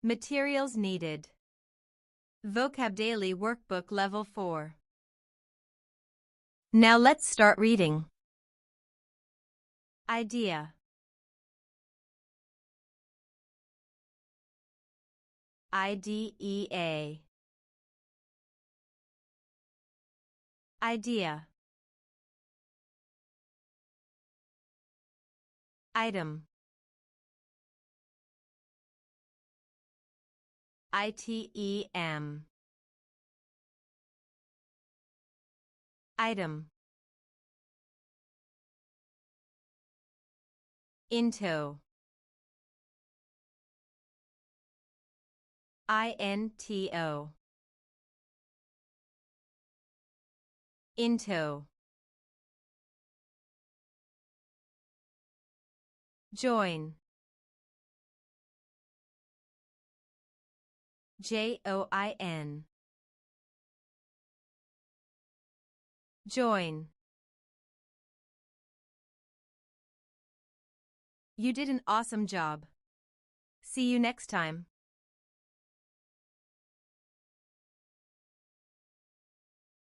Materials needed. VocabDaily Workbook Level 4. Now let's start reading. Idea. IDEA. Idea. Item. ITEM. Item. Into. INTO. Into. Join. JOIN. Join. You did an awesome job. See you next time.